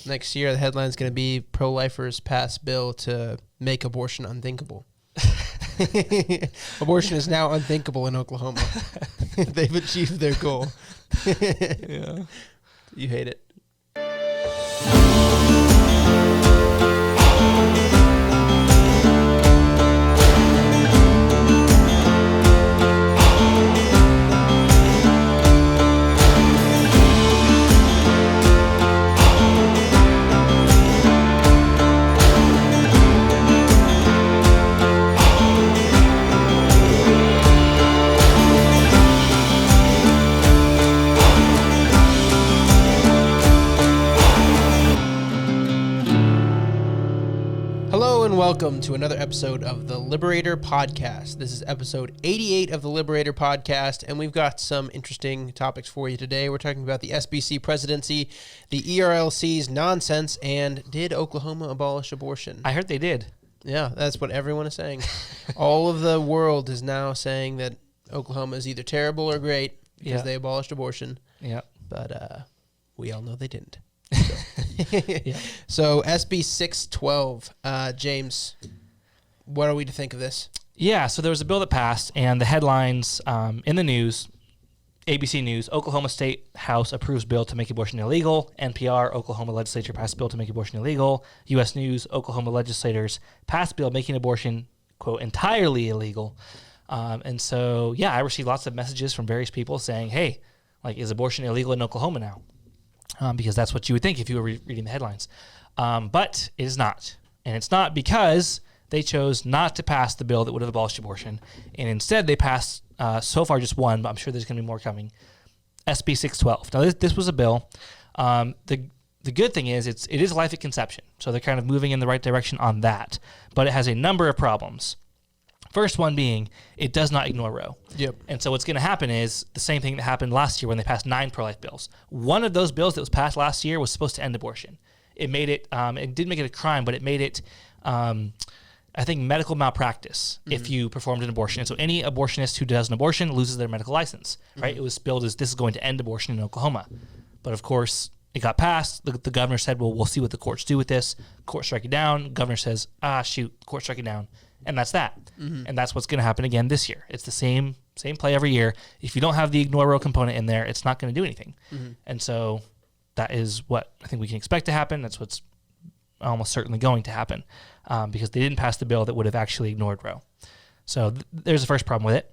Next year, the headline's going to be pro-lifers pass bill to make abortion unthinkable. Abortion is now unthinkable in Oklahoma. They've achieved their goal. Yeah. You hate it. Welcome to another episode of the Liberator Podcast. This is episode 88 of the Liberator Podcast, and we've got some interesting topics for you today. We're talking about the SBC presidency, the ERLC's nonsense, and did Oklahoma abolish abortion? I heard they did. Yeah, that's what everyone is saying. All of the world is now saying that Oklahoma is either terrible or great because they abolished abortion. Yeah. But we all know they didn't. Yeah. So SB 612, James, what are we to think of this? Yeah, so there was a bill that passed, and the headlines in the news, ABC News, Oklahoma State House approves bill to make abortion illegal. NPR, Oklahoma legislature passed bill to make abortion illegal. U.S. News, Oklahoma legislators passed bill making abortion, quote, entirely illegal. And so, yeah, I received lots of messages from various people saying, hey, like, is abortion illegal in Oklahoma now? Because that's what you would think if you were reading the headlines. But it is not. And it's not because they chose not to pass the bill that would have abolished abortion. And instead, they passed, so far just one, but I'm sure there's going to be more coming, SB 612. Now, this was a bill. The good thing is it is life at conception. So they're kind of moving in the right direction on that. But it has a number of problems. First one being, it does not ignore Roe. Yep. And so what's going to happen is the same thing that happened last year when they passed 9 pro-life bills. One of those bills that was passed last year was supposed to end abortion. It made it, it didn't make it a crime, but it made it, I think, medical malpractice if you performed an abortion. And so any abortionist who does an abortion loses their medical license, right? It was billed as this is going to end abortion in Oklahoma. But of course, it got passed. The governor said, well, we'll see what the courts do with this. Court strike it down. Governor says, court strike it down. And that's that. And that's what's going to happen again this year. It's the same play every year. If you don't have the ignore Roe component in there, it's not going to do anything. And so that is what I think we can expect to happen. That's what's almost certainly going to happen because they didn't pass the bill that would have actually ignored Roe. So there's the first problem with it.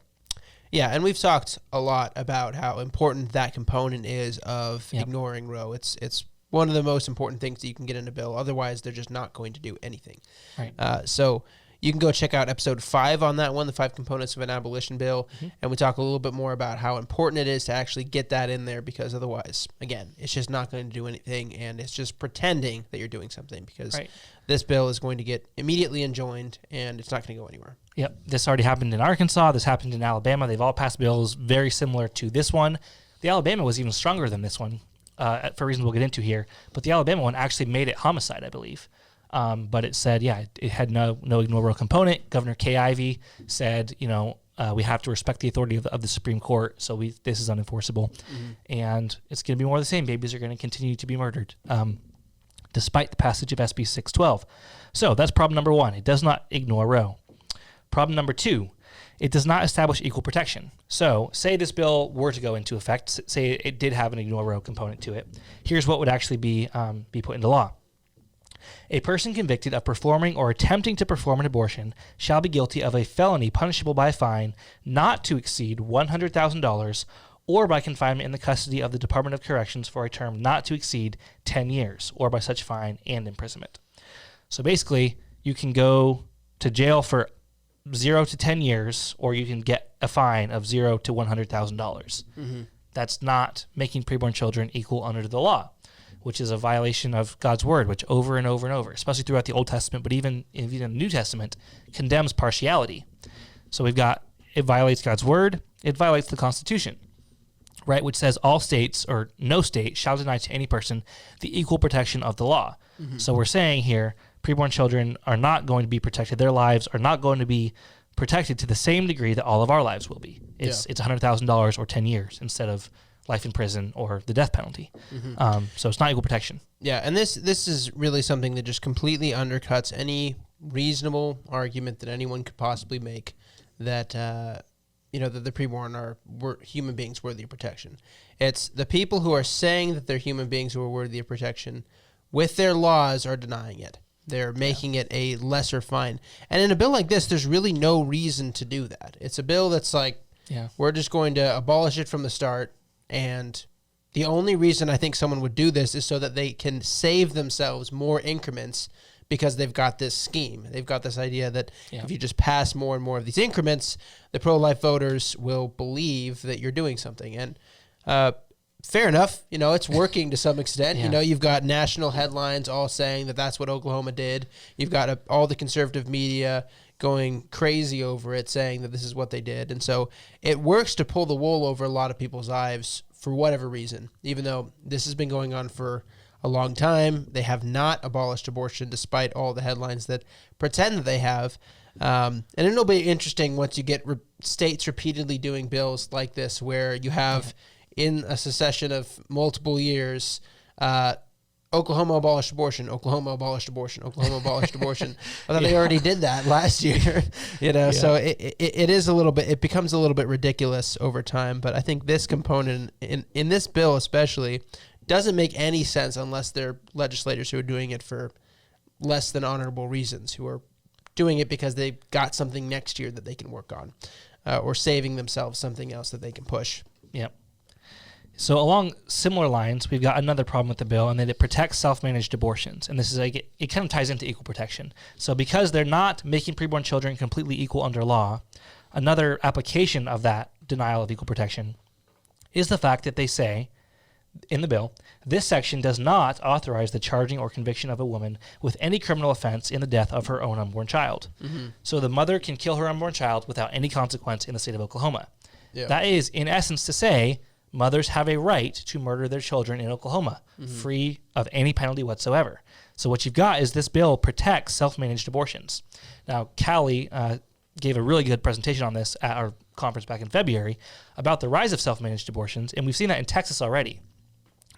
Yeah, and we've talked a lot about how important that component is of ignoring Roe. It's one of the most important things that you can get in a bill. Otherwise, they're just not going to do anything. Right. So you can go check out episode 5 on that one, the 5 components of an abolition bill, and we talk a little bit more about how important it is to actually get that in there because otherwise, again, it's just not going to do anything, and it's just pretending that you're doing something because this bill is going to get immediately enjoined, and it's not going to go anywhere. Yep. This already happened in Arkansas. This happened in Alabama. They've all passed bills very similar to this one. The Alabama was even stronger than this one for reasons we'll get into here, but the Alabama one actually made it homicide, I believe. But it said, it had no ignore Roe component. Governor Kay Ivey said, we have to respect the authority of the Supreme Court, so this is unenforceable. And it's going to be more of the same. Babies are going to continue to be murdered, despite the passage of SB 612. So that's problem number 1. It does not ignore Roe. Problem number 2, it does not establish equal protection. So say this bill were to go into effect, say it did have an ignore Roe component to it. Here's what would actually be put into law. A person convicted of performing or attempting to perform an abortion shall be guilty of a felony punishable by a fine not to exceed $100,000 or by confinement in the custody of the Department of Corrections for a term not to exceed 10 years or by such fine and imprisonment. So basically, you can go to jail for 0 to 10 years or you can get a fine of $0 to $100,000. That's not making preborn children equal under the law, which is a violation of God's word, which over and over and over, especially throughout the Old Testament, but even in the New Testament, condemns partiality. So we've got, it violates God's word, it violates the Constitution, right, which says all states or no state shall deny to any person the equal protection of the law. So we're saying here, preborn children are not going to be protected. Their lives are not going to be protected to the same degree that all of our lives will be. It's $100,000 or 10 years instead of life in prison or the death penalty. So it's not equal protection. Yeah, and this is really something that just completely undercuts any reasonable argument that anyone could possibly make that that the preborn were human beings worthy of protection. It's the people who are saying that they're human beings who are worthy of protection with their laws are denying it. They're making it a lesser fine. And in a bill like this, there's really no reason to do that. It's a bill that's like, we're just going to abolish it from the start. And the only reason I think someone would do this is so that they can save themselves more increments because they've got this scheme. They've got this idea that if you just pass more and more of these increments, the pro-life voters will believe that you're doing something. And fair enough. It's working to some extent. You've got national headlines all saying that that's what Oklahoma did. You've got all the conservative media going crazy over it, saying that this is what they did. And so it works to pull the wool over a lot of people's eyes for whatever reason, even though this has been going on for a long time. They have not abolished abortion despite all the headlines that pretend that they have. And it'll be interesting once you get states repeatedly doing bills like this where you have in a succession of multiple years, Oklahoma abolished abortion, Oklahoma abolished abortion, Oklahoma abolished abortion. I thought they already did that last year, so it is a little bit, it becomes a little bit ridiculous over time. But I think this component in this bill especially doesn't make any sense unless they're legislators who are doing it for less than honorable reasons, who are doing it because they've got something next year that they can work on, or saving themselves something else that they can push. Yep. So along similar lines, we've got another problem with the bill, and that it protects self-managed abortions. And this is it kind of ties into equal protection. So because they're not making preborn children completely equal under law, another application of that denial of equal protection is the fact that they say in the bill, this section does not authorize the charging or conviction of a woman with any criminal offense in the death of her own unborn child. So the mother can kill her unborn child without any consequence in the state of Oklahoma. That is, in essence, to say mothers have a right to murder their children in Oklahoma, free of any penalty whatsoever. So what you've got is this bill protects self-managed abortions. Now, Callie gave a really good presentation on this at our conference back in February about the rise of self-managed abortions, and we've seen that in Texas already.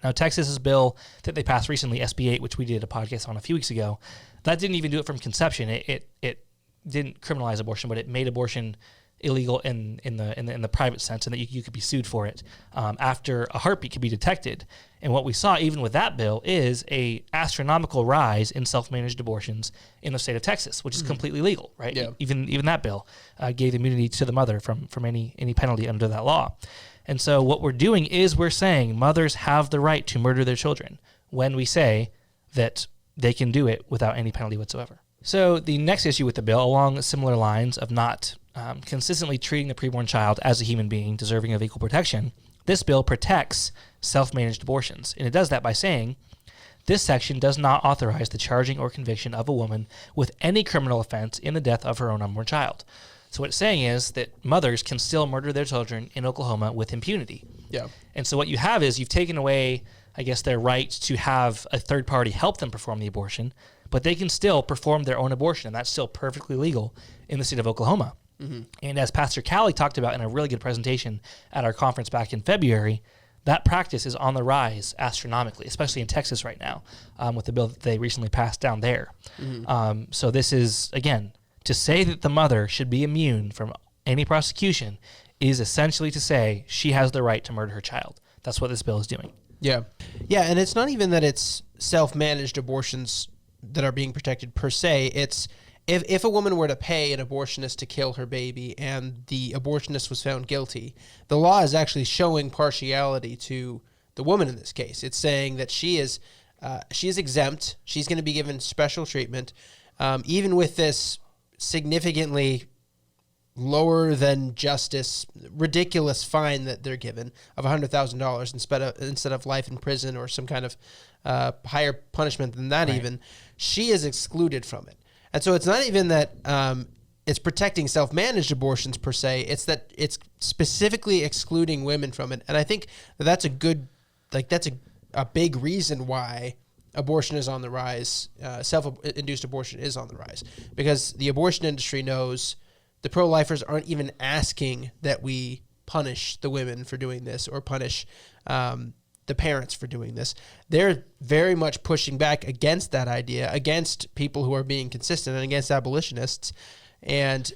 Now, Texas's bill that they passed recently, SB 8, which we did a podcast on a few weeks ago, that didn't even do it from conception. It didn't criminalize abortion, but it made abortion illegal in the private sense, and that you could be sued for it after a heartbeat could be detected. And what we saw even with that bill is a astronomical rise in self-managed abortions in the state of Texas, which is completely legal, right? Yeah. Even that bill gave immunity to the mother from any penalty under that law. And so what we're doing is we're saying mothers have the right to murder their children when we say that they can do it without any penalty whatsoever. So the next issue with the bill, along similar lines of not consistently treating the preborn child as a human being deserving of equal protection, this bill protects self-managed abortions. And it does that by saying, this section does not authorize the charging or conviction of a woman with any criminal offense in the death of her own unborn child. So what it's saying is that mothers can still murder their children in Oklahoma with impunity. Yeah. And so what you have is you've taken away, I guess, their right to have a third party help them perform the abortion, but they can still perform their own abortion, and that's still perfectly legal in the state of Oklahoma. And as Pastor Callie talked about in a really good presentation at our conference back in February, that practice is on the rise astronomically, especially in Texas right now, with the bill that they recently passed down there. So this is, again, to say that the mother should be immune from any prosecution is essentially to say she has the right to murder her child. That's what this bill is doing. Yeah. Yeah, and it's not even that it's self-managed abortions that are being protected per se. It's if a woman were to pay an abortionist to kill her baby and the abortionist was found guilty, the law is actually showing partiality to the woman in this case. It's saying that she is exempt. She's going to be given special treatment, even with this significantly lower than justice, ridiculous fine that they're given of $100,000 instead of life in prison or some kind of higher punishment than that. Right. Even she is excluded from it, and so it's not even that it's protecting self-managed abortions per se. It's that it's specifically excluding women from it, and I think that's a good, that's a big reason why abortion is on the rise. Self-induced abortion is on the rise because the abortion industry knows the pro-lifers aren't even asking that we punish the women for doing this or punish the parents for doing this. They're very much pushing back against that idea, against people who are being consistent and against abolitionists. And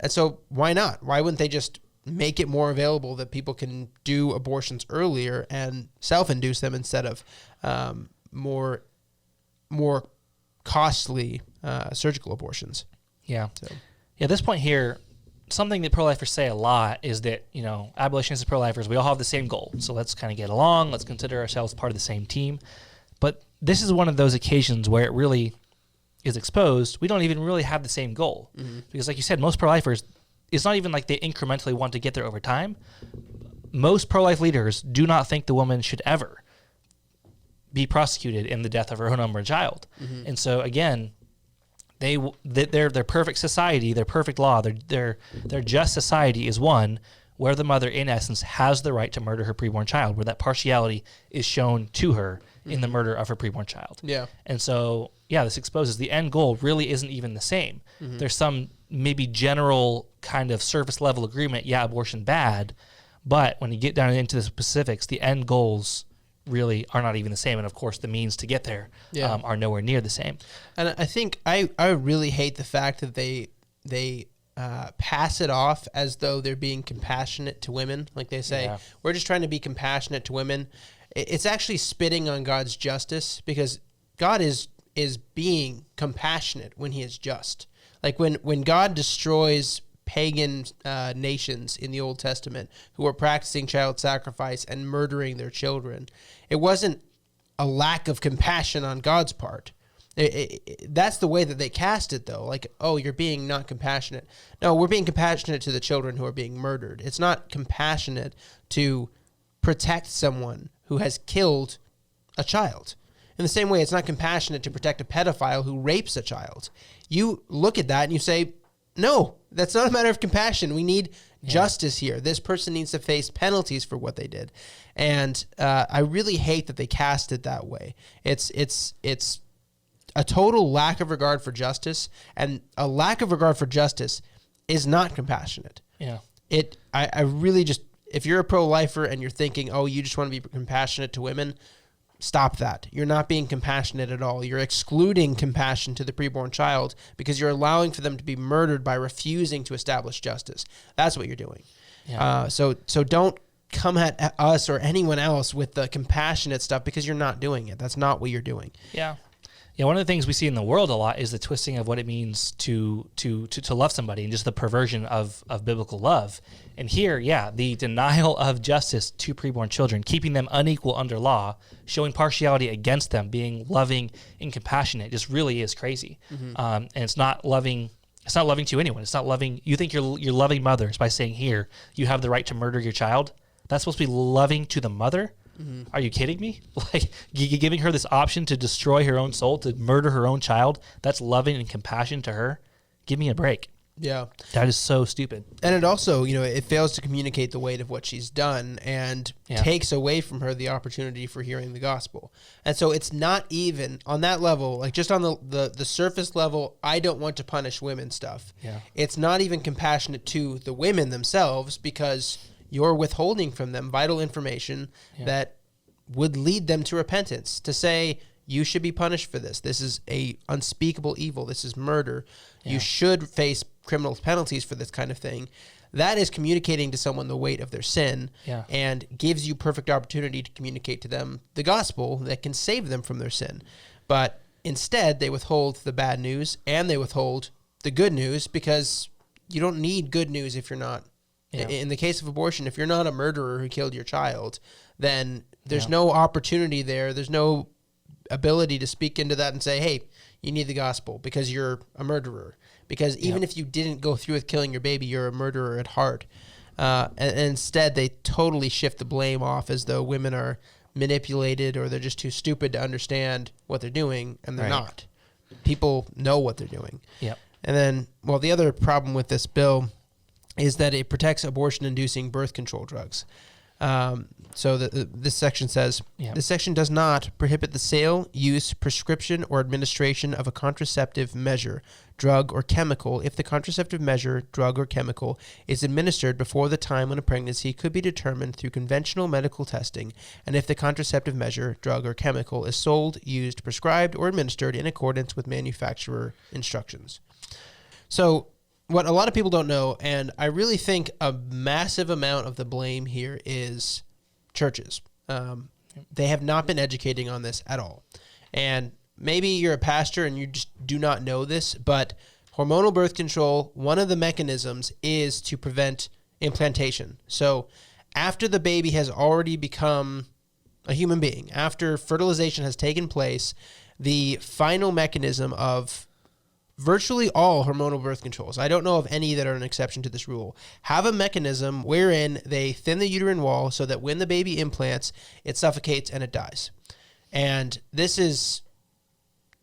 so why not? Why wouldn't they just make it more available that people can do abortions earlier and self-induce them instead of more costly surgical abortions? Yeah. So. Yeah, at this point here, something that pro-lifers say a lot is that, abolitionists and pro-lifers, we all have the same goal. So let's kind of get along. Let's consider ourselves part of the same team. But this is one of those occasions where it really is exposed. We don't even really have the same goal. Mm-hmm. Because like you said, most pro-lifers, it's not even like they incrementally want to get there over time. Most pro-life leaders do not think the woman should ever be prosecuted in the death of her own unborn child. Mm-hmm. And so again, their perfect society, their perfect law, their just society is one where the mother, in essence, has the right to murder her preborn child, where that partiality is shown to her in the murder of her preborn child. Yeah. And so, this exposes the end goal really isn't even the same. Mm-hmm. There's some maybe general kind of surface level agreement, abortion bad, but when you get down into the specifics, the end goals really are not even the same. And of course, the means to get there are nowhere near the same. And I think I really hate the fact that they pass it off as though they're being compassionate to women. Like they say, we're just trying to be compassionate to women. It's actually spitting on God's justice, because God is being compassionate when he is just. Like when God destroys pagan nations in the Old Testament who were practicing child sacrifice and murdering their children, it wasn't a lack of compassion on God's part. That's the way that they cast it, though. Like, oh, you're being not compassionate. No, we're being compassionate to the children who are being murdered. It's not compassionate to protect someone who has killed a child. In the same way, it's not compassionate to protect a pedophile who rapes a child. You look at that and you say, no, that's not a matter of compassion. We need justice here. This person needs to face penalties for what they did. And I really hate that they cast it that way. It's a total lack of regard for justice, and a lack of regard for justice is not compassionate. Yeah. I really just, if you're a pro-lifer and you're thinking, oh, you just want to be compassionate to women, stop that. You're not being compassionate at all. You're excluding compassion to the preborn child because you're allowing for them to be murdered by refusing to establish justice. That's what you're doing. Yeah. So don't come at us or anyone else with the compassionate stuff, because you're not doing it. That's not what you're doing. Yeah. Yeah, one of the things we see in the world a lot is the twisting of what it means to love somebody, and just the perversion of biblical love. And here, the denial of justice to preborn children, keeping them unequal under law, showing partiality against them, being loving and compassionate, just really is crazy. Mm-hmm. And it's not loving. It's not loving to anyone. It's not loving. You think you're loving mothers by saying, here, you have the right to murder your child. That's supposed to be loving to the mother? Mm-hmm. Are you kidding me? Like, giving her this option to destroy her own soul, to murder her own child, that's loving and compassion to her? Give me a break. Yeah. That is so stupid. And it also, it fails to communicate the weight of what she's done, and takes away from her the opportunity for hearing the gospel. And so it's not even on that level, like just on the surface level, I don't want to punish women stuff. Yeah. It's not even compassionate to the women themselves, because you're withholding from them vital information that would lead them to repentance, to say, you should be punished for this. This is a unspeakable evil. This is murder. Yeah. You should face criminal penalties for this kind of thing. That is communicating to someone the weight of their sin, and gives you perfect opportunity to communicate to them the gospel that can save them from their sin. But instead, they withhold the bad news and they withhold the good news, because you don't need good news if you're not. Yeah. In the case of abortion, if you're not a murderer who killed your child, then there's no opportunity there. There's no ability to speak into that and say, hey, you need the gospel because you're a murderer. Because even if you didn't go through with killing your baby, you're a murderer at heart. And instead, they totally shift the blame off as though women are manipulated, or they're just too stupid to understand what they're doing, and they're not. People know what they're doing. Yep. And then, the other problem with this bill is that it protects abortion-inducing birth control drugs. So this section says, this section does not prohibit the sale, use, prescription, or administration of a contraceptive measure, drug, or chemical if the contraceptive measure, drug, or chemical is administered before the time when a pregnancy could be determined through conventional medical testing, and if the contraceptive measure, drug, or chemical is sold, used, prescribed, or administered in accordance with manufacturer instructions. So what a lot of people don't know, and I really think a massive amount of the blame here is churches. They have not been educating on this at all. And maybe you're a pastor and you just do not know this, but hormonal birth control, one of the mechanisms is to prevent implantation. So after the baby has already become a human being, after fertilization has taken place, the final mechanism of virtually all hormonal birth controls, I don't know of any that are an exception to this rule, have a mechanism wherein they thin the uterine wall so that when the baby implants, it suffocates and it dies. And this is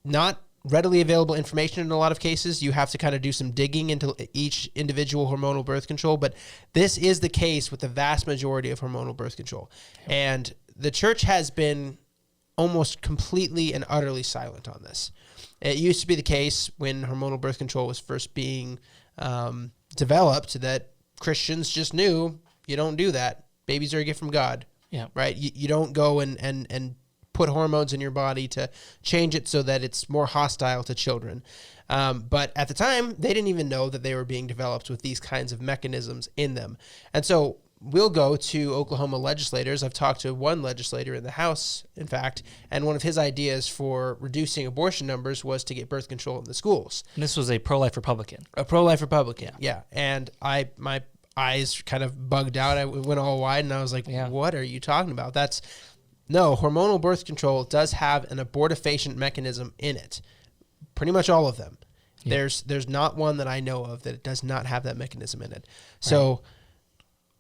not readily available information in a lot of cases. You have to kind of do some digging into each individual hormonal birth control, but this is the case with the vast majority of hormonal birth control. And the church has been almost completely and utterly silent on this. It used to be the case when hormonal birth control was first being developed that Christians just knew you don't do that. Babies are a gift from God, right? You don't go and put hormones in your body to change it so that it's more hostile to children. But at the time, they didn't even know that they were being developed with these kinds of mechanisms in them. And so we'll go to Oklahoma legislators. I've talked to one legislator in the House, in fact, and one of his ideas for reducing abortion numbers was to get birth control in the schools. And this was a pro-life Republican. A pro-life Republican, yeah. And my eyes kind of bugged out. I went all wide, and I was like, what are you talking about? No, hormonal birth control does have an abortifacient mechanism in it. Pretty much all of them. Yeah. There's not one that I know of that does not have that mechanism in it. So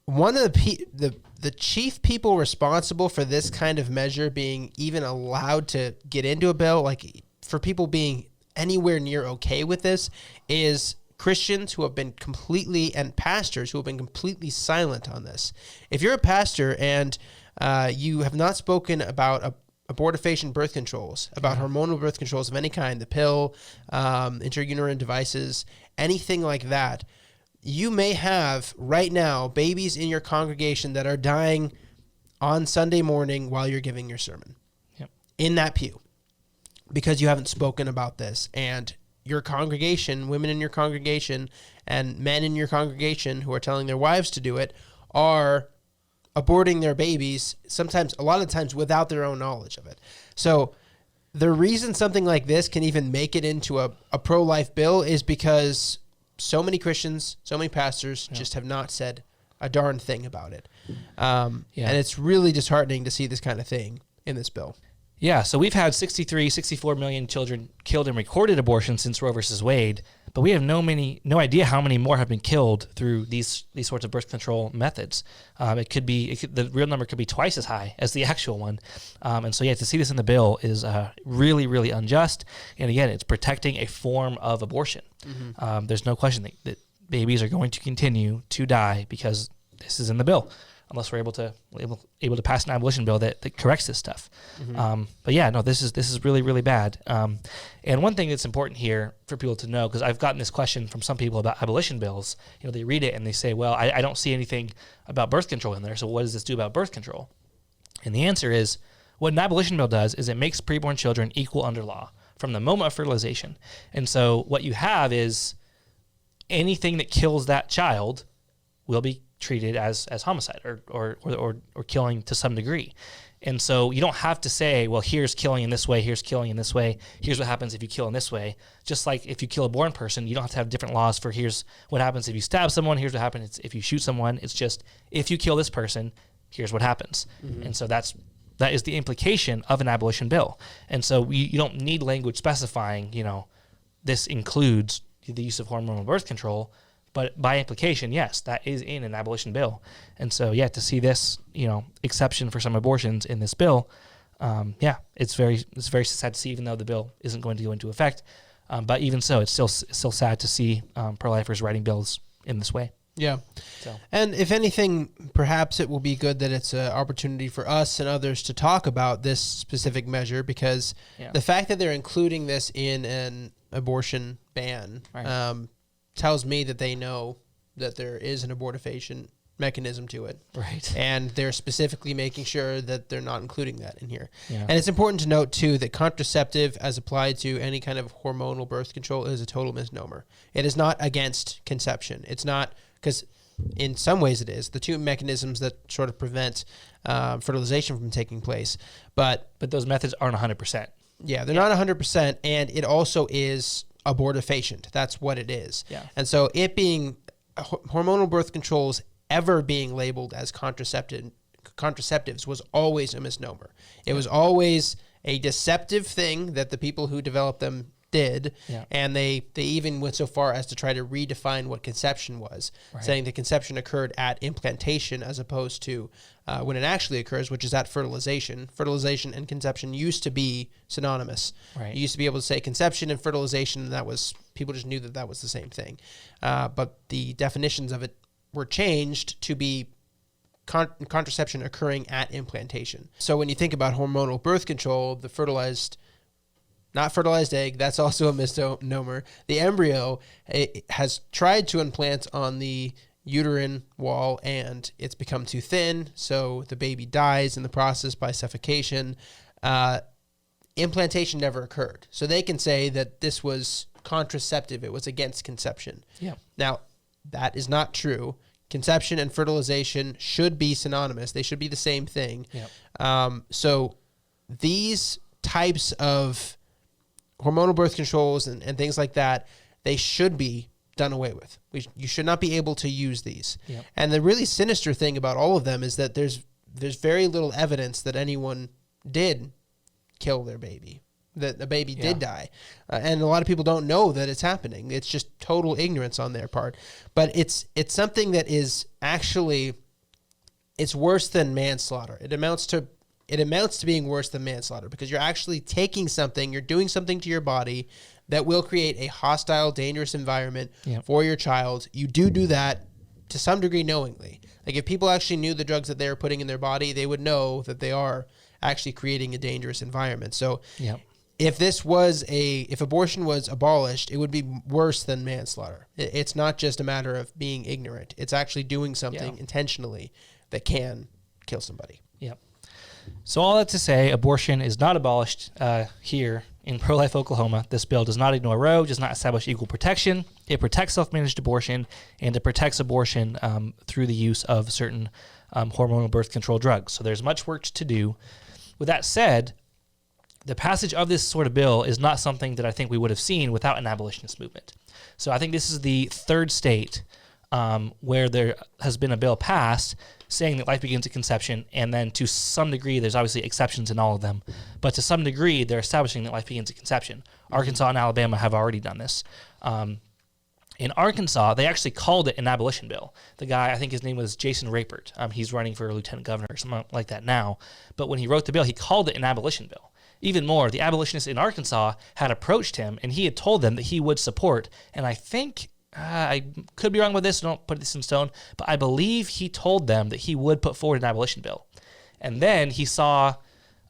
one of the chief people responsible for this kind of measure being even allowed to get into a bill, like for people being anywhere near okay with this, is Christians who have been completely, and pastors who have been completely silent on this. If you're a pastor and you have not spoken about abortifacient birth controls, about hormonal birth controls of any kind, the pill, intrauterine devices, anything like that, you may have right now babies in your congregation that are dying on Sunday morning while you're giving your sermon in that pew because you haven't spoken about this. And your congregation, women in your congregation and men in your congregation who are telling their wives to do it are aborting their babies, sometimes, a lot of times without their own knowledge of it. So the reason something like this can even make it into a pro-life bill is because so many Christians, so many pastors just have not said a darn thing about it. And it's really disheartening to see this kind of thing in this bill. Yeah, so we've had 64 million children killed in recorded abortions since Roe versus Wade, but we have no idea how many more have been killed through these sorts of birth control methods. The real number could be twice as high as the actual one. And so, to see this in the bill is really, really unjust. And again, it's protecting a form of abortion. Mm-hmm. There's no question that babies are going to continue to die because this is in the bill, unless we're able to pass an abolition bill that corrects this stuff. Mm-hmm. This is really, really bad. And one thing that's important here for people to know, because I've gotten this question from some people about abolition bills, they read it and they say, well, I don't see anything about birth control in there, so what does this do about birth control? And the answer is, what an abolition bill does is it makes preborn children equal under law from the moment of fertilization. And so what you have is anything that kills that child will be treated as homicide or killing to some degree. And so you don't have to say, well, here's killing in this way, here's killing in this way, here's what happens if you kill in this way. Just like if you kill a born person, you don't have to have different laws for here's what happens if you stab someone, here's what happens if you shoot someone. It's just, if you kill this person, here's what happens. Mm-hmm. And so that is the implication of an abolition bill. And so you don't need language specifying, this includes the use of hormonal birth control. But by implication, yes, that is in an abolition bill. And so, to see this, exception for some abortions in this bill, it's very sad to see, even though the bill isn't going to go into effect. But even so, it's still sad to see pro-lifers writing bills in this way. Yeah. So. And if anything, perhaps it will be good that it's an opportunity for us and others to talk about this specific measure, because the fact that they're including this in an abortion ban tells me that they know that there is an abortifacient mechanism to it. Right. And they're specifically making sure that they're not including that in here. Yeah. And it's important to note, too, that contraceptive, as applied to any kind of hormonal birth control, is a total misnomer. It is not against conception. It's not, because in some ways it is, the two mechanisms that sort of prevent fertilization from taking place. But those methods aren't 100%. Yeah, they're not 100%, and it also is abortifacient. That's what it is. Yeah. And so it being hormonal birth controls ever being labeled as contraceptives was always a misnomer. It was always a deceptive thing that the people who developed them did, and they even went so far as to try to redefine what conception was, saying that conception occurred at implantation as opposed to when it actually occurs, which is at fertilization. Fertilization and conception used to be synonymous. Right. You used to be able to say conception and fertilization, and that was, people just knew that that was the same thing. But the definitions of it were changed to be contraception occurring at implantation. So when you think about hormonal birth control, the not fertilized egg, that's also a misnomer. The embryo, it has tried to implant on the uterine wall, and it's become too thin, so the baby dies in the process by suffocation. Implantation never occurred. So they can say that this was contraceptive. It was against conception. Yeah. Now, that is not true. Conception and fertilization should be synonymous. They should be the same thing. Yep. So these types of hormonal birth controls and things like that, they should be done away with. You should not be able to use these. Yep. And the really sinister thing about all of them is that there's very little evidence that anyone did kill their baby, that the baby did die. And a lot of people don't know that it's happening. It's just total ignorance on their part. But it's something that is actually, it's worse than manslaughter. It amounts to being worse than manslaughter, because you're actually taking something, you're doing something to your body that will create a hostile, dangerous environment for your child. You do that to some degree knowingly. Like, if people actually knew the drugs that they were putting in their body, they would know that they are actually creating a dangerous environment. So if abortion was abolished, it would be worse than manslaughter. It's not just a matter of being ignorant. It's actually doing something intentionally that can kill somebody. Yep. So all that to say, abortion is not abolished here in pro-life Oklahoma. This bill does not ignore Roe, does not establish equal protection. It protects self-managed abortion, and it protects abortion through the use of certain hormonal birth control drugs. So there's much work to do. With that said, the passage of this sort of bill is not something that I think we would have seen without an abolitionist movement. So I think this is the third state where there has been a bill passed saying that life begins at conception, and then to some degree, there's obviously exceptions in all of them, but to some degree, they're establishing that life begins at conception. Arkansas and Alabama have already done this. In Arkansas, they actually called it an abolition bill. The guy, I think his name was Jason Rapert. He's running for lieutenant governor or something like that now. But when he wrote the bill, he called it an abolition bill. Even more, the abolitionists in Arkansas had approached him, and he had told them that he would support, and I think, I could be wrong with this, so don't put this in stone, but I believe he told them that he would put forward an abolition bill. And then he saw,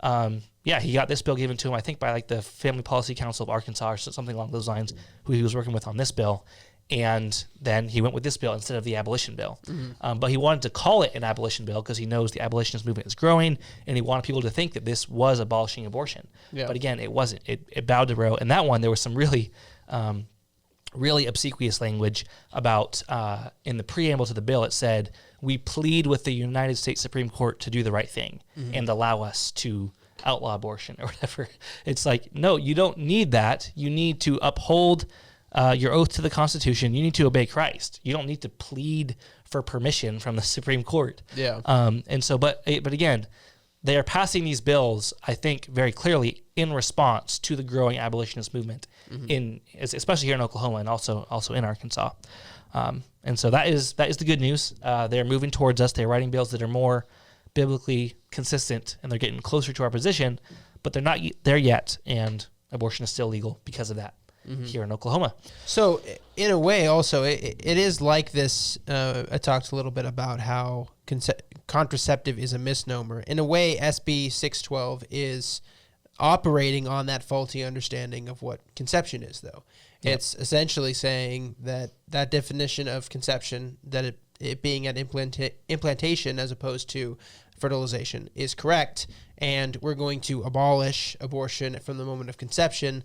he got this bill given to him, I think by like the Family Policy Council of Arkansas or something along those lines, who he was working with on this bill. And then he went with this bill instead of the abolition bill. Mm-hmm. But he wanted to call it an abolition bill because he knows the abolitionist movement is growing, and he wanted people to think that this was abolishing abortion. Yeah. But again, it wasn't. It bowed to Roe. And that one, there was some really obsequious language about, in the preamble to the bill, it said, "We plead with the United States Supreme Court to do the right thing and allow us to outlaw abortion," or whatever. It's like, no, you don't need that. You need to uphold your oath to the Constitution. You need to obey Christ. You don't need to plead for permission from the Supreme Court. Yeah. And so, but again, they are passing these bills, I think, very clearly in response to the growing abolitionist movement, especially here in Oklahoma and also in Arkansas. And so that is the good news. They're moving towards us. They're writing bills that are more biblically consistent, and they're getting closer to our position, but they're not there yet, and abortion is still legal because of that. here in Oklahoma. So in a way, also, it is like this. I talked a little bit about how contraceptive is a misnomer. In a way, SB 612 is operating on that faulty understanding of what conception is, though. Yep. It's essentially saying that definition of conception, that it being an implantation as opposed to fertilization, is correct, and we're going to abolish abortion from the moment of conception,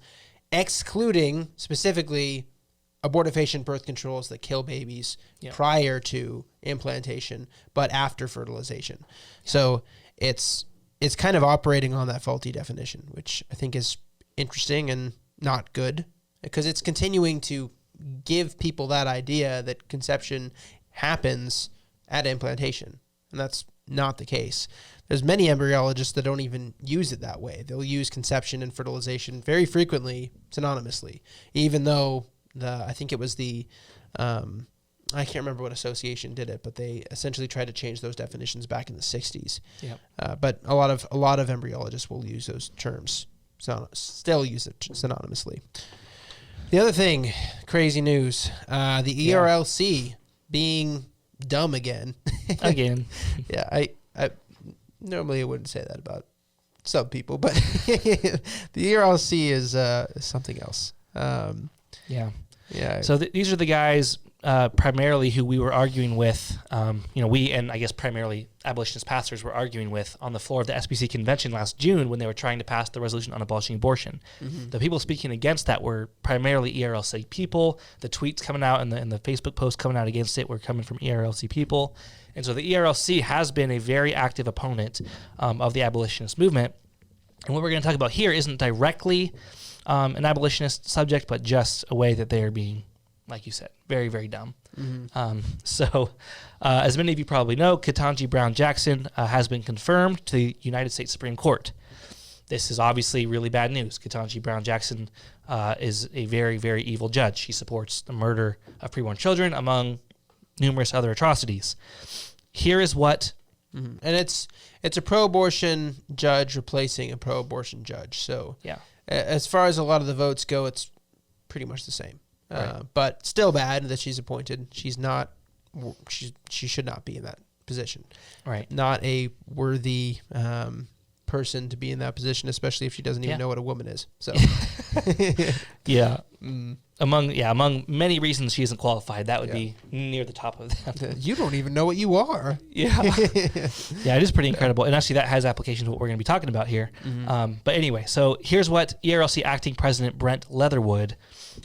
excluding specifically abortifacient birth controls that kill babies prior to implantation, but after fertilization. Yeah. So it's kind of operating on that faulty definition, which I think is interesting and not good, because it's continuing to give people that idea that conception happens at implantation, and that's not the case. There's many embryologists that don't even use it that way. They'll use conception and fertilization very frequently synonymously, even though I think it was the I can't remember what association did it, but they essentially tried to change those definitions back in the 60s. Yeah. But a lot of embryologists will use those terms, still use it synonymously. The other thing, crazy news, the ERLC being dumb again. Again. Yeah, I normally I wouldn't say that about some people, but the ERLC is something else. Yeah. Yeah. So these are the guys primarily who we were arguing with, we and I guess primarily abolitionist pastors were arguing with on the floor of the SBC convention last June when they were trying to pass the resolution on abolishing abortion. Mm-hmm. The people speaking against that were primarily ERLC people. The tweets coming out and the Facebook posts coming out against it were coming from ERLC people. And so the ERLC has been a very active opponent of the abolitionist movement. And what we're going to talk about here isn't directly an abolitionist subject, but just a way that they are being, like you said, very, very dumb. Mm-hmm. So as many of you probably know, Ketanji Brown Jackson has been confirmed to the United States Supreme Court. This is obviously really bad news. Ketanji Brown Jackson is a very, very evil judge. She supports the murder of preborn children, among numerous other atrocities. Here is what... Mm-hmm. And it's a pro-abortion judge replacing a pro-abortion judge. So yeah. As far as a lot of the votes go, it's pretty much the same. Right. But still bad that she's appointed. She should not be in that position. Right. Not a worthy person to be in that position, especially if she doesn't even know what a woman is. So yeah. Among many reasons she isn't qualified, that would be near the top of that. You don't even know what you are. Yeah. Yeah, it is pretty incredible. And actually that has application to what we're going to be talking about here. Mm-hmm. But anyway, so here's what ERLC acting president Brent Leatherwood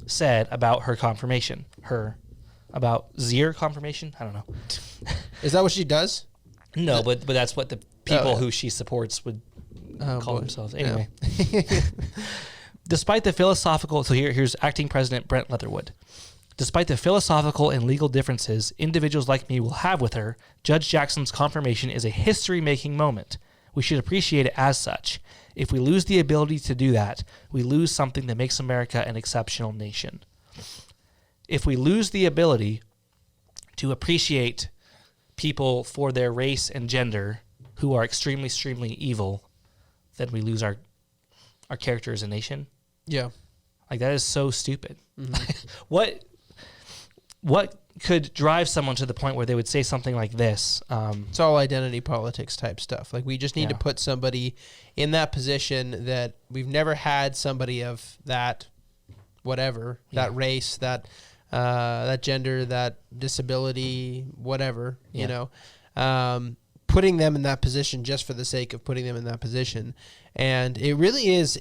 said about her confirmation. About Zier confirmation? I don't know. Is that what she does? No, but that's what the people who she supports would call themselves. Anyway. Yeah. Despite the philosophical... So here's acting president Brent Leatherwood. Despite the philosophical and legal differences individuals like me will have with her, Judge Jackson's confirmation is a history-making moment. We should appreciate it as such. If we lose the ability to do that, we lose something that makes America an exceptional nation. If we lose the ability to appreciate people for their race and gender who are extremely, extremely evil, then we lose our character as a nation. Yeah. Like, that is so stupid. Mm-hmm. What could drive someone to the point where they would say something like this? It's all identity politics type stuff. Like, we just need to put somebody in that position that we've never had somebody of that whatever, that race, that gender, that disability, whatever, you know. Putting them in that position just for the sake of putting them in that position. And it really is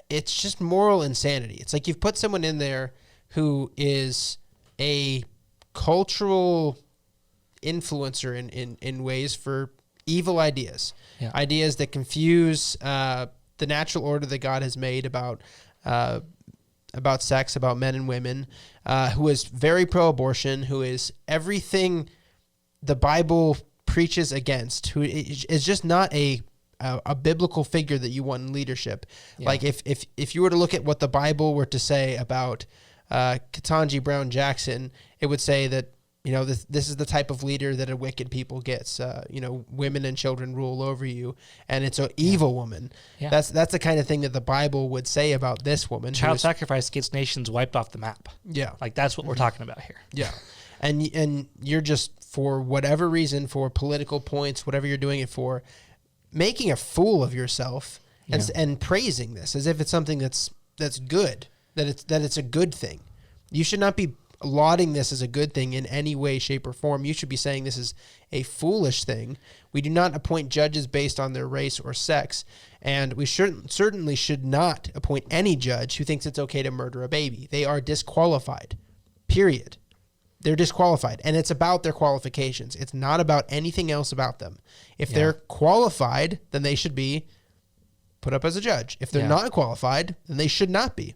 it's just moral insanity. It's like you've put someone in there who is a cultural influencer in ways for evil ideas. Yeah. Ideas that confuse the natural order that God has made about sex, about men and women, who is very pro-abortion, who is everything the Bible preaches against, who is just not a biblical figure that you want in leadership. Yeah. Like if you were to look at what the Bible were to say about Ketanji Brown Jackson, it would say that this is the type of leader that a wicked people gets. Women and children rule over you, and it's an evil woman. Yeah. That's the kind of thing that the Bible would say about this woman. Child sacrifice gets nations wiped off the map. Yeah. Like, that's what we're talking about here. Yeah. And you're just, for whatever reason, for political points, whatever you're doing it for, making a fool of yourself and praising this as if it's something that's good, that it's a good thing. You should not be lauding this as a good thing in any way, shape, or form. You should be saying this is a foolish thing. We do not appoint judges based on their race or sex, and we certainly should not appoint any judge who thinks it's okay to murder a baby. They are disqualified, period. They're disqualified, and it's about their qualifications. It's not about anything else about them. If they're qualified, then they should be put up as a judge. If they're not qualified, then they should not be.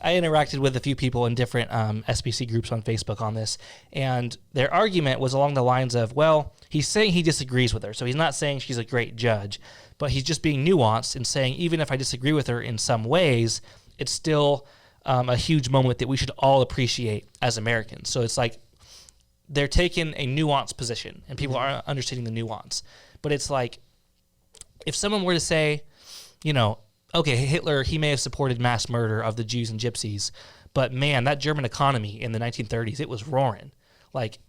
I interacted with a few people in different SBC groups on Facebook on this, and their argument was along the lines of, well, he's saying he disagrees with her, so he's not saying she's a great judge, but he's just being nuanced and saying, even if I disagree with her in some ways, it's still a huge moment that we should all appreciate as Americans. So it's like they're taking a nuanced position, and people aren't understanding the nuance. But it's like, if someone were to say, okay, Hitler, he may have supported mass murder of the Jews and gypsies, but man, that German economy in the 1930s, it was roaring. Like,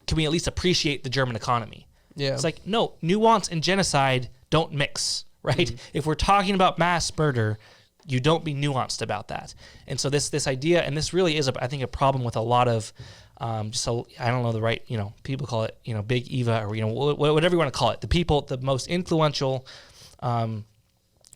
can we at least appreciate the German economy? Yeah. It's like, no, nuance and genocide don't mix, right? If we're talking about mass murder, you don't be nuanced about that. And so this idea, and this really is, I think, a problem with a lot of, I don't know the right, people call it, Big Eva, or, whatever you want to call it. The people, the most influential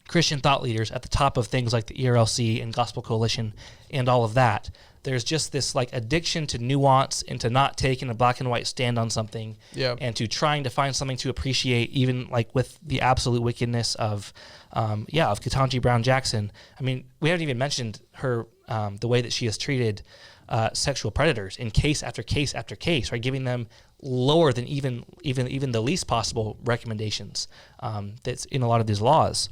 Christian thought leaders at the top of things like the ERLC and Gospel Coalition and all of that. There's just this like addiction to nuance and to not taking a black and white stand on something, and to trying to find something to appreciate, even like with the absolute wickedness of Ketanji Brown Jackson. I mean, we haven't even mentioned her, the way that she has treated sexual predators in case after case after case, right? Giving them lower than even the least possible recommendations that's in a lot of these laws.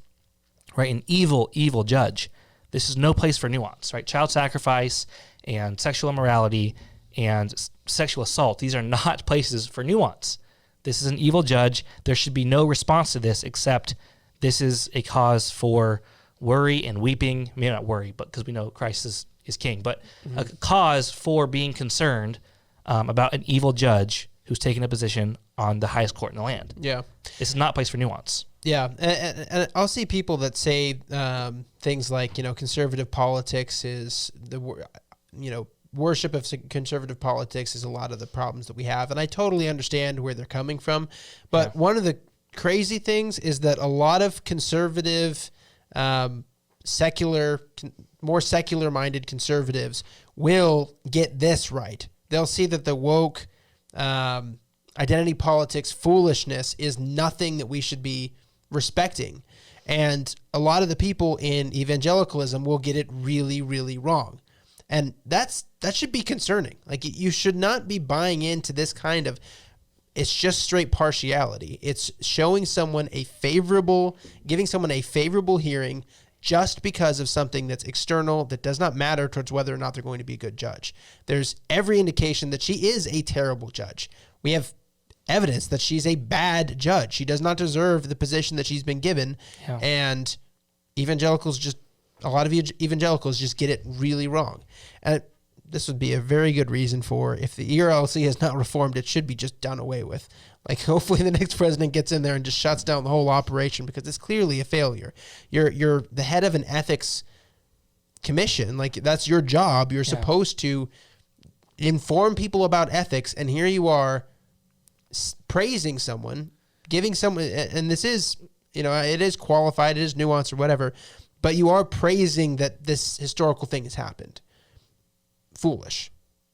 Right, an evil judge. This is no place for nuance, right? Child sacrifice and sexual immorality and sexual assault, these are not places for nuance. This is an evil judge. There should be no response to this except this is a cause for worry and weeping. Maybe not worry, but because we know Christ is king, but a cause for being concerned about an evil judge who's taking a position on the highest court in the land. Yeah. This is not a place for nuance. Yeah, and I'll see people that say things like, conservative politics is worship of conservative politics is a lot of the problems that we have, and I totally understand where they're coming from. But one of the crazy things is that a lot of conservative, more secular-minded conservatives will get this right. They'll see that the woke identity politics foolishness is nothing that we should be respecting. And a lot of the people in evangelicalism will get it really, really wrong. And that should be concerning. Like, you should not be buying into this kind of, it's just straight partiality. It's showing someone giving someone a favorable hearing just because of something that's external, that does not matter towards whether or not they're going to be a good judge. There's every indication that she is a terrible judge. We have evidence that she's a bad judge. She does not deserve the position that she's been given. Yeah. And a lot of evangelicals just get it really wrong. And this would be a very good reason for, if the ERLC has not reformed, it should be just done away with. Like, hopefully the next president gets in there and just shuts down the whole operation, because it's clearly a failure. You're the head of an ethics commission. Like, that's your job. You're supposed to inform people about ethics, and here you are praising someone, giving someone, and this is, it is qualified, it is nuanced or whatever, but you are praising that this historical thing has happened. Foolish.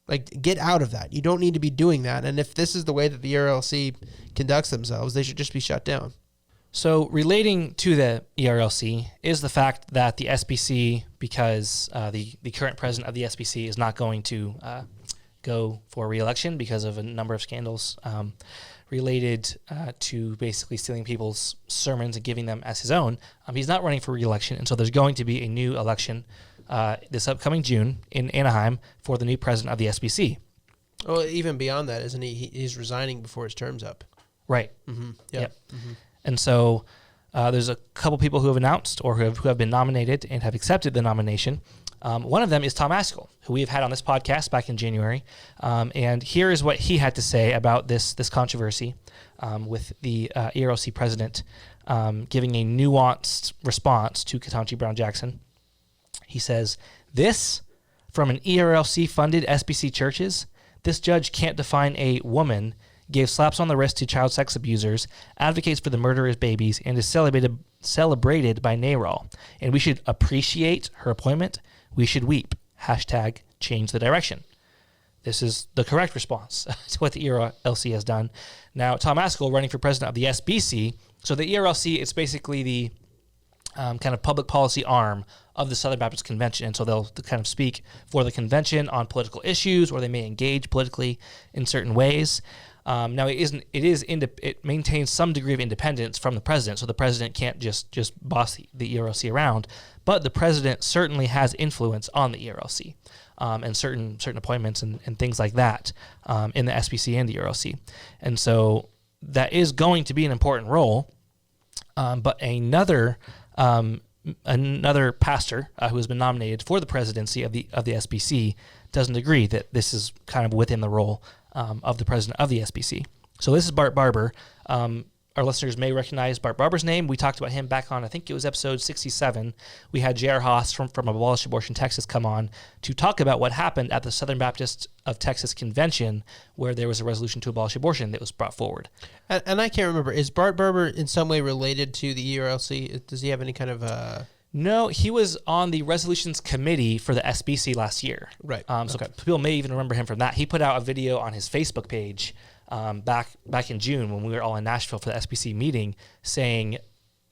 Like, get out of that. You don't need to be doing that. And if this is the way that the ERLC conducts themselves, they should just be shut down. So relating to the ERLC is the fact that the SBC, because the current president of the SBC is not going to go for re-election because of a number of scandals related to basically stealing people's sermons and giving them as his own. He's not running for re-election, and so there's going to be a new election this upcoming June in Anaheim for the new president of the SBC. Well, even beyond that, isn't he? He's resigning before his term's up. Right. Mm-hmm. Yep. Mm-hmm. And so there's a couple people who have announced or who have been nominated and have accepted the nomination. One of them is Tom Askell, who we have had on this podcast back in January. And here is what he had to say about this controversy with the ERLC president giving a nuanced response to Ketanji Brown Jackson. He says, "This, from an ERLC-funded SBC churches, this judge can't define a woman, gave slaps on the wrist to child sex abusers, advocates for the murderers' babies, and is celebrated by NARAL. And we should appreciate her appointment. We should weep. Hashtag change the direction." This is the correct response to what the ERLC has done. Now, Tom Askell running for president of the SBC. So the ERLC, it's basically the kind of public policy arm of the Southern Baptist Convention. And so they'll kind of speak for the convention on political issues, or they may engage politically in certain ways. Now, it maintains some degree of independence from the president, so the president can't just boss the ERLC around, but the president certainly has influence on the ERLC and certain appointments and things like that in the SBC and the ERLC. And so that is going to be an important role, but another pastor who has been nominated for the presidency of the SBC doesn't agree that this is kind of within the role of the president of the SBC. So this is Bart Barber. Our listeners may recognize Bart Barber's name. We talked about him back on, I think it was episode 67. We had J.R. Haas from Abolished Abortion Texas come on to talk about what happened at the Southern Baptist of Texas Convention, where there was a resolution to abolish abortion that was brought forward. And I can't remember, is Bart Barber in some way related to the ERLC? Does he have any kind of... No, he was on the resolutions committee for the SBC last year. Right. So people may even remember him from that. He put out a video on his Facebook page back in June when we were all in Nashville for the SBC meeting, saying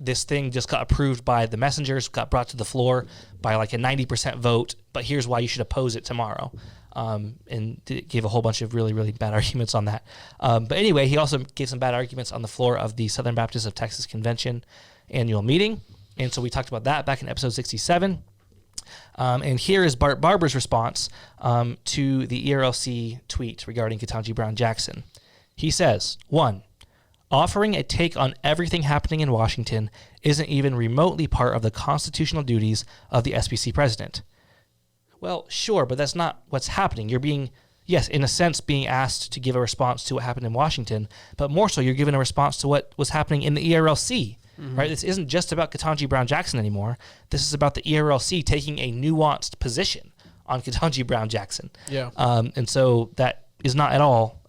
this thing just got approved by the messengers, got brought to the floor by like a 90% vote, but here's why you should oppose it tomorrow. And gave a whole bunch of really, really bad arguments on that. But anyway, he also gave some bad arguments on the floor of the Southern Baptist of Texas Convention annual meeting. And so we talked about that back in episode 67. And here is Bart Barber's response to the ERLC tweet regarding Ketanji Brown Jackson. He says, 1, offering a take on everything happening in Washington isn't even remotely part of the constitutional duties of the SBC president. Well, sure, but that's not what's happening. You're being, yes, in a sense, being asked to give a response to what happened in Washington, but more so you're giving a response to what was happening in the ERLC. Mm-hmm. Right? This isn't just about Ketanji Brown Jackson anymore. This is about the ERLC taking a nuanced position on Ketanji Brown Jackson. Yeah. And so that is not at all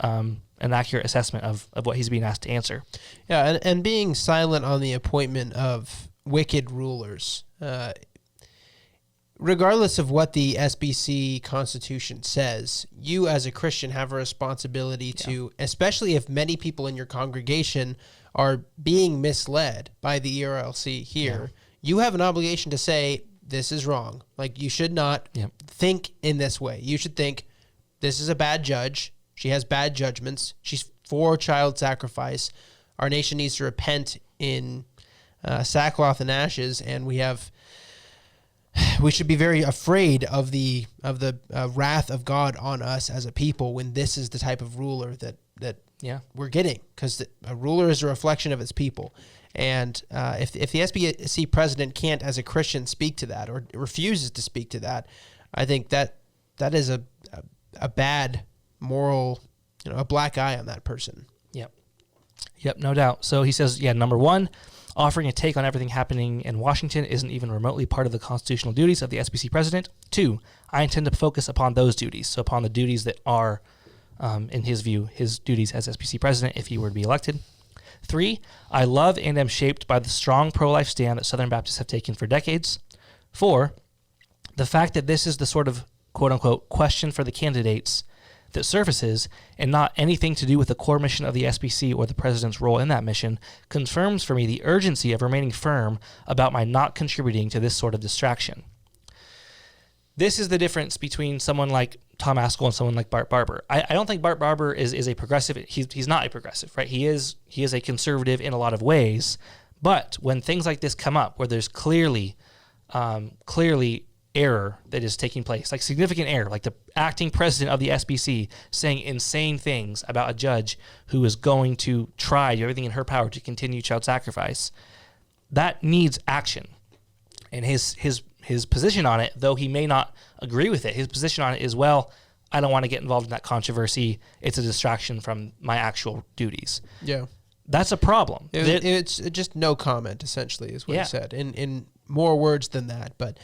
an accurate assessment of what he's being asked to answer. Yeah, and being silent on the appointment of wicked rulers, regardless of what the SBC Constitution says, you as a Christian have a responsibility to, especially if many people in your congregation are being misled by the ERLC here, you have an obligation to say, this is wrong. Like, you should not think in this way. You should think, this is a bad judge. She has bad judgments. She's for child sacrifice. Our nation needs to repent in sackcloth and ashes, and we should be very afraid of the wrath of God on us as a people when this is the type of ruler that we're getting, because a ruler is a reflection of its people. And if the SBC president can't, as a Christian, speak to that or refuses to speak to that, I think that is a bad moral, a black eye on that person. Yep, no doubt. So he says, number 1, offering a take on everything happening in Washington isn't even remotely part of the constitutional duties of the SBC president. 2, I intend to focus upon those duties, so upon the duties that are, in his view, his duties as SBC president if he were to be elected. 3, I love and am shaped by the strong pro-life stand that Southern Baptists have taken for decades. 4, the fact that this is the sort of quote-unquote question for the candidates that surfaces and not anything to do with the core mission of the SBC or the president's role in that mission confirms for me the urgency of remaining firm about my not contributing to this sort of distraction. This is the difference between someone like Tom Askell and someone like Bart Barber. I don't think Bart Barber is a progressive. He's not a progressive, right? He is a conservative in a lot of ways. But when things like this come up, where there's clearly error that is taking place, like significant error, like the acting president of the SBC saying insane things about a judge who is going to try everything in her power to continue child sacrifice, that needs action. And his position on it, though he may not agree with it, his position on it is, well, I don't want to get involved in that controversy. It's a distraction from my actual duties. Yeah. That's a problem. It's just no comment, essentially, is what he said. In more words than that, but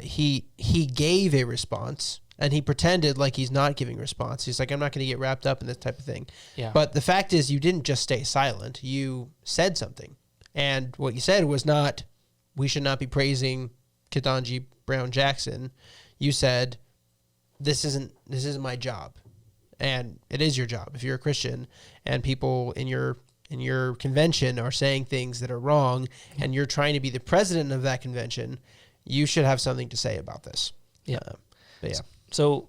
he gave a response, and he pretended like he's not giving a response. He's like, I'm not going to get wrapped up in this type of thing. Yeah. But the fact is, you didn't just stay silent. You said something. And what you said was not, we should not be praising Ketanji Brown Jackson. You said, this isn't my job. And it is your job. If you're a Christian and people in your convention are saying things that are wrong, and you're trying to be the president of that convention, you should have something to say about this. Yeah. But yeah. So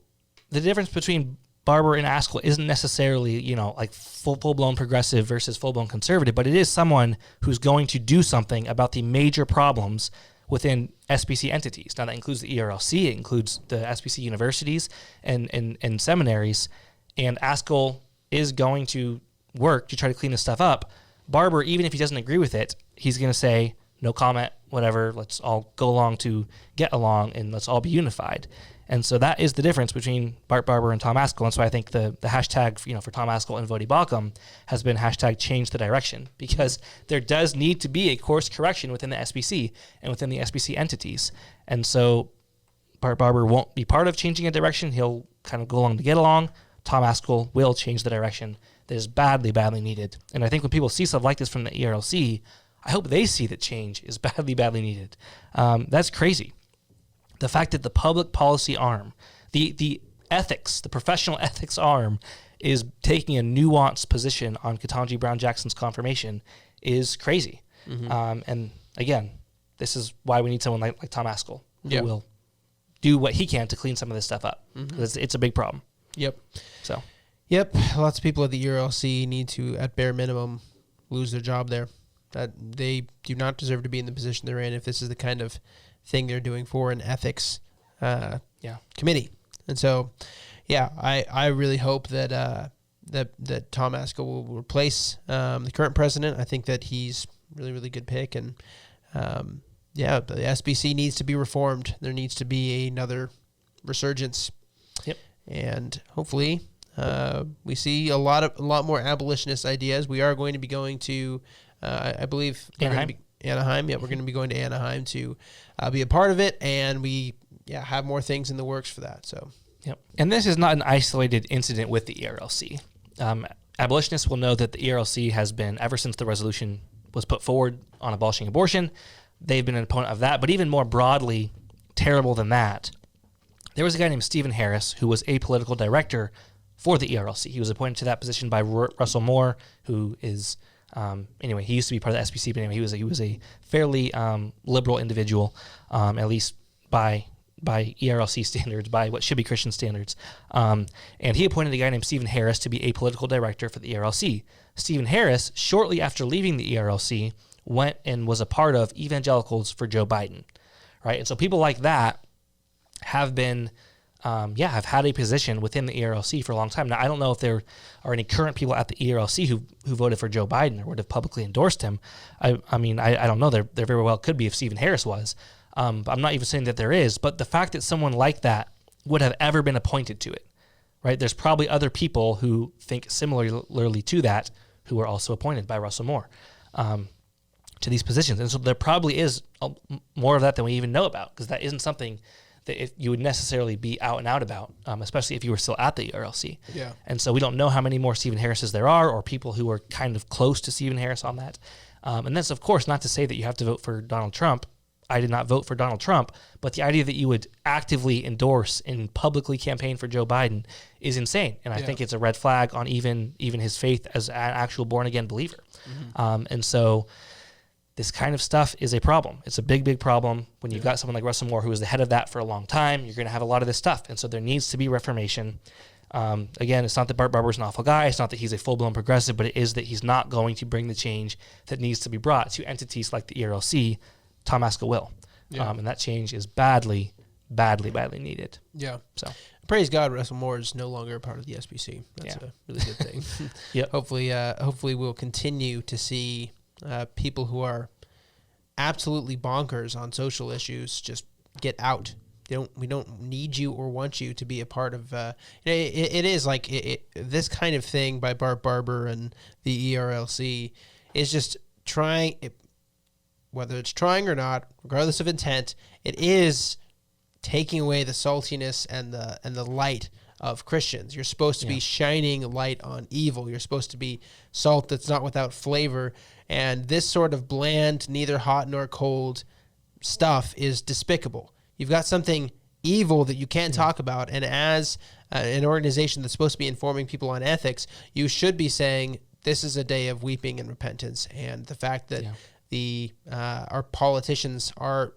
the difference between Barber and Askell isn't necessarily, like full-blown progressive versus full-blown conservative, but it is someone who's going to do something about the major problems within SBC entities. Now, that includes the ERLC, it includes the SBC universities and seminaries, and Askell is going to work to try to clean this stuff up. Barber, even if he doesn't agree with it, he's going to say, no comment, whatever, let's all go along to get along, and let's all be unified. And so that is the difference between Bart Barber and Tom Askell. And so I think the hashtag for Tom Askell and Voti Balcom has been hashtag change the direction, because there does need to be a course correction within the SBC and within the SBC entities. And so Bart Barber won't be part of changing a direction. He'll kind of go along to get along. Tom Askell will change the direction that is badly, badly needed. And I think when people see stuff like this from the ERLC, I hope they see that change is badly, badly needed. That's crazy. The fact that the public policy arm, the ethics, the professional ethics arm, is taking a nuanced position on Ketanji Brown Jackson's confirmation is crazy. Mm-hmm. And again, this is why we need someone like Tom Askell who will do what he can to clean some of this stuff up. Mm-hmm. It's a big problem. Yep. So. Yep. Lots of people at the ERLC need to, at bare minimum, lose their job there. That they do not deserve to be in the position they're in if this is the kind of thing they're doing for an ethics committee. And so, I really hope that that Tom Askell will replace the current president. I think that he's really, really good pick. And the SBC needs to be reformed. There needs to be another resurgence. Yep. And hopefully we see a lot more abolitionist ideas. We are going to be going to, I believe, Anaheim. Yeah, we're going to be going to Anaheim to be a part of it, and we have more things in the works for that. So, and this is not an isolated incident with the ERLC. Abolitionists will know that the ERLC has been, ever since the resolution was put forward on abolishing abortion, they've been an opponent of that. But even more broadly, terrible than that, there was a guy named Stephen Harris who was a political director for the ERLC. He was appointed to that position by Russell Moore, who is... anyway, he used to be part of the SBC, but anyway, he was a fairly liberal individual, at least by ERLC standards, by what should be Christian standards. And he appointed a guy named Stephen Harris to be a political director for the ERLC. Stephen Harris, shortly after leaving the ERLC, went and was a part of Evangelicals for Joe Biden, right? And so people like that have been... have had a position within the ERLC for a long time. Now, I don't know if there are any current people at the ERLC who voted for Joe Biden or would have publicly endorsed him. I don't know. There very well could be if Stephen Harris was. But I'm not even saying that there is. But the fact that someone like that would have ever been appointed to it, right? There's probably other people who think similarly to that who are also appointed by Russell Moore to these positions. And so there probably is more of that than we even know about, because that isn't something that you would necessarily be out and out about, especially if you were still at the ERLC. Yeah. And so we don't know how many more Stephen Harrises there are, or people who are kind of close to Stephen Harris on that. And that's, of course, not to say that you have to vote for Donald Trump. I did not vote for Donald Trump, but the idea that you would actively endorse and publicly campaign for Joe Biden is insane. And I think it's a red flag on even his faith as an actual born-again believer. Mm-hmm. And so this kind of stuff is a problem. It's a big, big problem when you've got someone like Russell Moore who was the head of that for a long time. You're going to have a lot of this stuff. And so there needs to be reformation. Again, it's not that Bart Barber's an awful guy. It's not that he's a full-blown progressive, but it is that he's not going to bring the change that needs to be brought to entities like the ERLC. Tom Askell will. And that change is badly, badly, badly needed. Yeah. So praise God, Russell Moore is no longer a part of the SBC. That's a really good thing. Yep. Hopefully we'll continue to see people who are absolutely bonkers on social issues just get out. We don't need you or want you to be a part of. It is like this kind of thing by Bart Barber and the ERLC is just trying. Whether it's trying or not, regardless of intent, it is taking away the saltiness and the light of Christians. You're supposed to be shining light on evil. You're supposed to be salt that's not without flavor. And this sort of bland, neither hot nor cold stuff is despicable. You've got something evil that you can't talk about. And as an organization that's supposed to be informing people on ethics, you should be saying this is a day of weeping and repentance. And the fact that our politicians are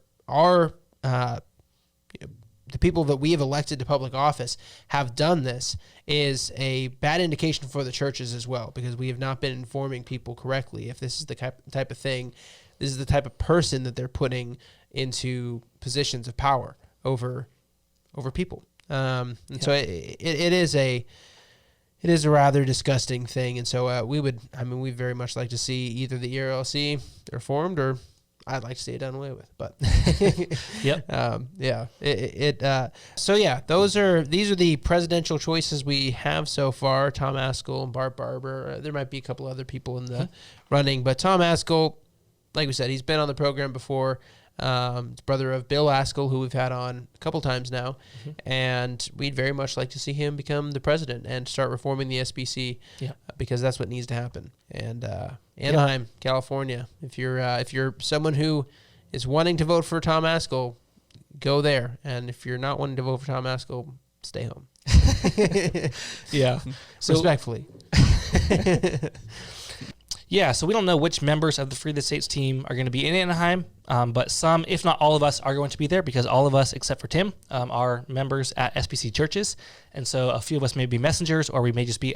the people that we have elected to public office have done this is a bad indication for the churches as well, because we have not been informing people correctly. If this is the type of thing, this is the type of person that they're putting into positions of power over people. So it is a rather disgusting thing. And so we very much like to see either the ERLC reformed, or I'd like to see it done away with, but these are the presidential choices we have so far. Tom Askell and Bart Barber. There might be a couple other people in the running, but Tom Askell, like we said, he's been on the program before. Brother of Bill Askell, who we've had on a couple times now, and we'd very much like to see him become the president and start reforming the SBC, because that's what needs to happen. And Anaheim, California, if you're someone who is wanting to vote for Tom Askell, go there, and if you're not wanting to vote for Tom Askell, stay home. So respectfully. So we don't know which members of the Free the States team are going to be in Anaheim, but some, if not all of us, are going to be there, because all of us, except for Tim, are members at SBC churches. And so a few of us may be messengers, or we may just be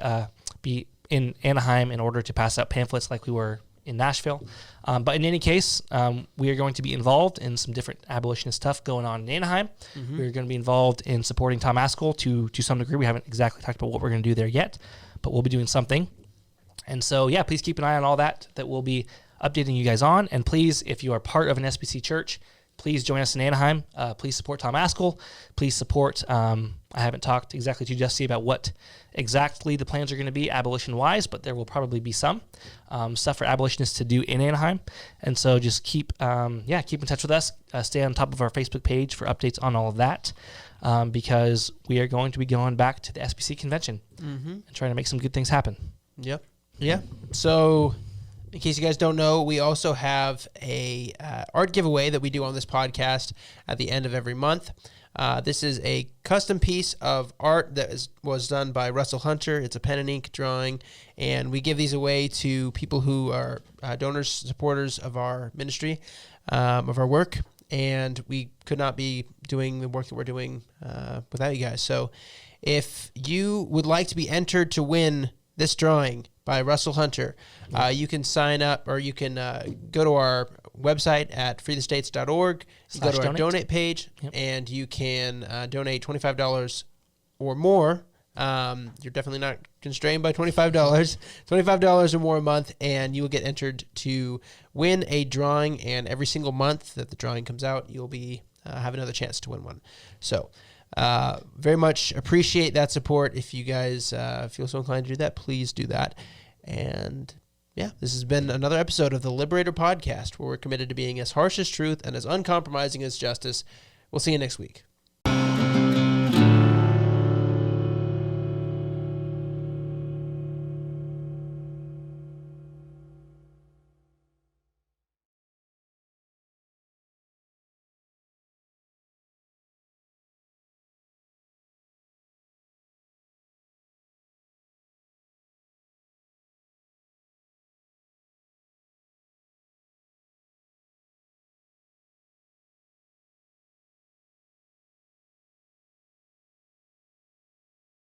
in Anaheim in order to pass out pamphlets like we were in Nashville. But in any case, we are going to be involved in some different abolitionist stuff going on in Anaheim. We're going to be involved in supporting Tom Askell to some degree. We haven't exactly talked about what we're going to do there yet, but we'll be doing something. And so, please keep an eye on all that we'll be updating you guys on. And please, if you are part of an SBC church, please join us in Anaheim. Please support Tom Askell. Please support, I haven't talked exactly to Jesse about what exactly the plans are going to be abolition-wise, but there will probably be some stuff for abolitionists to do in Anaheim. And so just keep in touch with us. Stay on top of our Facebook page for updates on all of that, because we are going to be going back to the SBC convention and trying to make some good things happen. Yep. Yeah. So, in case you guys don't know, we also have a art giveaway that we do on this podcast at the end of every month. This is a custom piece of art that was done by Russell Hunter. It's a pen and ink drawing, and we give these away to people who are donors, supporters of our ministry, of our work, and we could not be doing the work that we're doing without you guys. So, if you would like to be entered to win this drawing by Russell Hunter, you can sign up, or you can go to our website at freethestates.org, go to our donate page, and you can donate $25 or more. You're definitely not constrained by $25. $25 or more a month, and you will get entered to win a drawing, and every single month that the drawing comes out, you'll be have another chance to win one. So very much appreciate that support. If you guys feel so inclined to do that, please do that. And this has been another episode of the Liberator Podcast, where we're committed to being as harsh as truth and as uncompromising as justice. We'll see you next week.